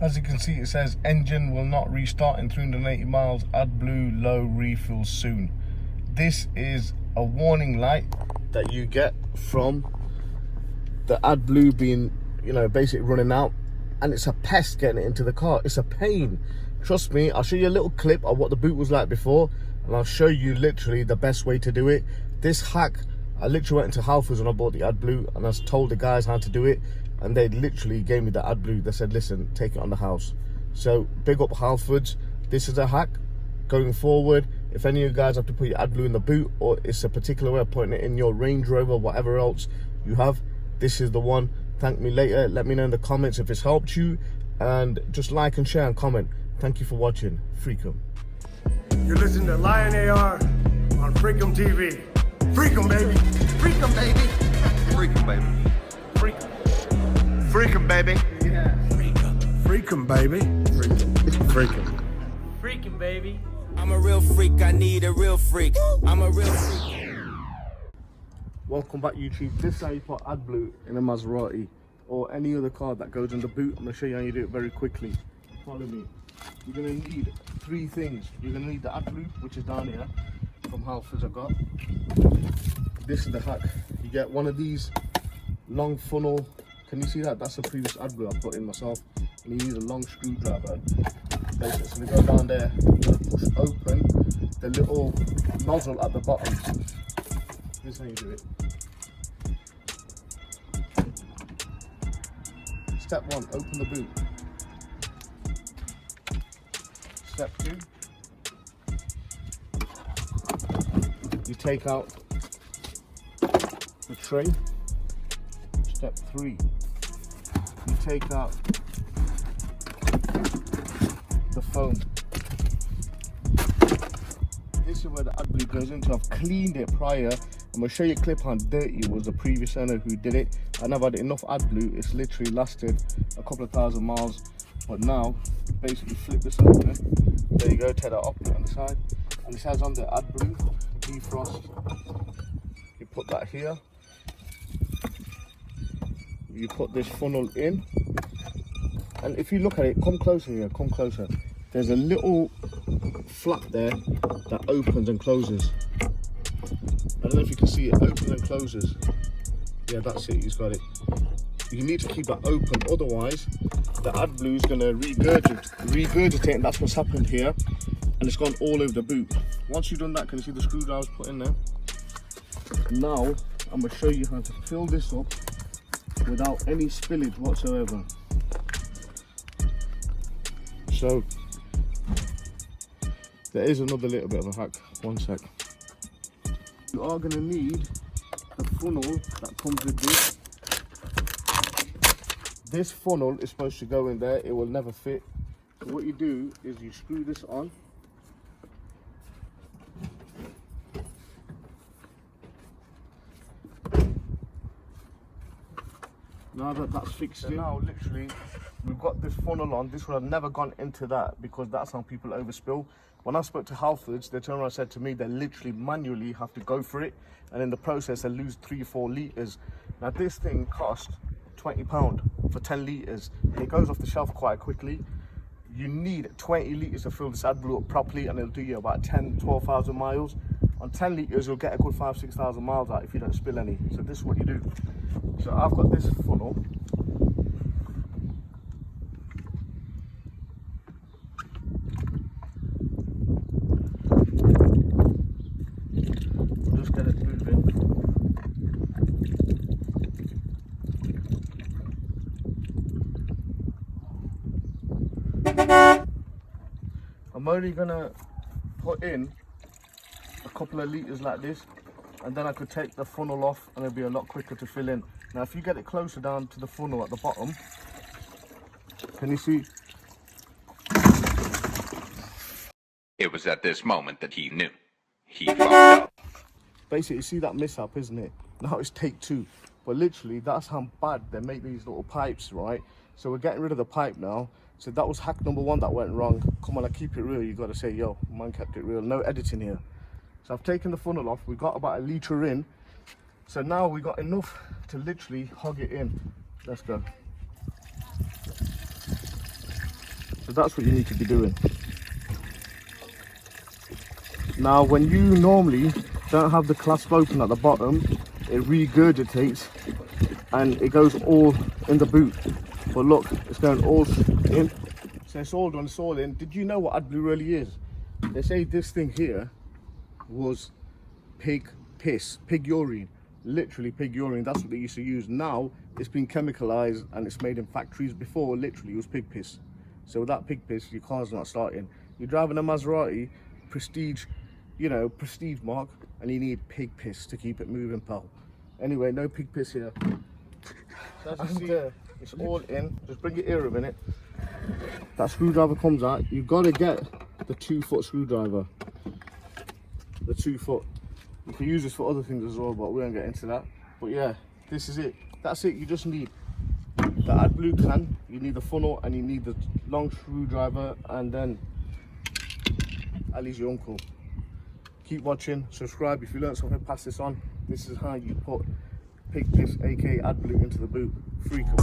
As you can see, it says engine will not restart in 380 miles. AdBlue low refill soon. This is a warning light that you get from the AdBlue being, you know, basically running out, and it's a pest getting it into the car. It's a pain. Trust me, I'll show you a little clip of what the boot was like before, and I'll show you literally the best way to do it. This hack, I literally went into Halfords when I bought the AdBlue, and I told the guys how to do it, and they literally gave me the AdBlue. They said, listen, take it on the house. So big up Halfords. This is a hack going forward. If any of you guys have to put your AdBlue in the boot, or it's a particular way of putting it in your Range Rover, whatever else you have, this is the one. Thank me later. Let me know in the comments if it's helped you, and just like and share and comment. Thank you for watching. Freakum. You're listening to Lion AR on Freakum TV. Freakum, baby. Freakum, baby. Freakum, baby. Freakum. Freakum, baby. Yeah. Freakum, baby. Freakum. Freaking baby. I'm a real freak, I need a real freak. I'm a real freak. Welcome back, YouTube. This is how you put AdBlue in a Maserati or any other car that goes in the boot. I'm going to show you how you do it very quickly. Follow me. You're going to need three things. You're going to need the AdBlue, which is down here from Halfords I got. This is the hack. You get one of these long funnel. Can you see that? That's the previous AdBlue I put in myself. And you need a long screwdriver. Basically, so we go down there, you're going to push open the little nozzle at the bottom. This is how you do it. Step one, open the boot. Step two, you take out the tray. Step three, you take out the foam. This is where the AdBlue goes into. I've cleaned it prior. I'm going to show you a clip how dirty it was the previous owner who did it. And I've had enough AdBlue, it's literally lasted a couple of thousand miles. But now, basically flip this open. There you go, take that off, put it on the side. And it says on the AdBlue, defrost. You put that here. You put this funnel in. And if you look at it, come closer here, come closer. There's a little flap there that opens and closes. I don't know if you can see it, opens and closes. Yeah, that's it, he's got it. You need to keep that open, otherwise the AdBlue is going to regurgitate, and that's what's happened here. And it's gone all over the boot. Once you've done that, can you see the screwdrivers put in there? Now, I'm going to show you how to fill this up without any spillage whatsoever. So, there is another little bit of a hack. One sec. You are going to need the funnel that comes with this. This funnel is supposed to go in there. It will never fit. So what you do is you screw this on. Now that that's fixed in, now literally we've got this funnel on. This would have never gone into that because that's how people overspill. When I spoke to Halfords, they turned around and said to me they literally manually have to go for it, and in the process they lose 3 or 4 litres. Now this thing cost £20 for 10 litres. It goes off the shelf quite quickly. You need 20 litres to fill this AdBlue up properly, and it'll do you about 10,000–12,000 miles. On 10 litres you'll get a good 5,000–6,000 miles out if you don't spill any. So this is what you do. So I've got this funnel. We'll just get it moving. I'm only gonna put in a couple of litres like this, and then I could take the funnel off and it'll be a lot quicker to fill in. Now if you get it closer down to the funnel at the bottom, can you see? It was at this moment that he knew. He fucked up. Basically, you see that mishap, isn't it? Now it's take 2. But literally, that's how bad they make these little pipes, right? So we're getting rid of the pipe now. So that was hack number 1 that went wrong. Come on, I keep it real. You got to say, yo, man kept it real. No editing here. So I've taken the funnel off. We got about 1 litre in. So now we got enough to literally hog it in. Let's go. So that's what you need to be doing. Now when you normally don't have the clasp open at the bottom, it regurgitates and it goes all in the boot. But look, it's going all in. So it's all done, it's all in. Did you know what Adblue really is? They say this thing here was pig piss, pig urine. Literally pig urine, that's what they used to use. Now it's been chemicalized and it's made in factories. Before, literally, it was pig piss. So with that pig piss, your car's not starting. You're driving a Maserati, prestige, you know, prestige mark, and you need pig piss to keep it moving, pal. Anyway, no pig piss here. So as you see, it's all in. Just bring it here a minute. That screwdriver comes out. You've got to get the 2-foot screwdriver. The 2-foot. You can use this for other things as well, but we won't get into that. But yeah, this is it. That's it. You just need the Adblue can, you need the funnel, and you need the long screwdriver, and then Ali's your uncle. Keep watching, subscribe if you learned something, pass this on. This is how you put pig piss, aka Adblue, into the boot. Freak 'em.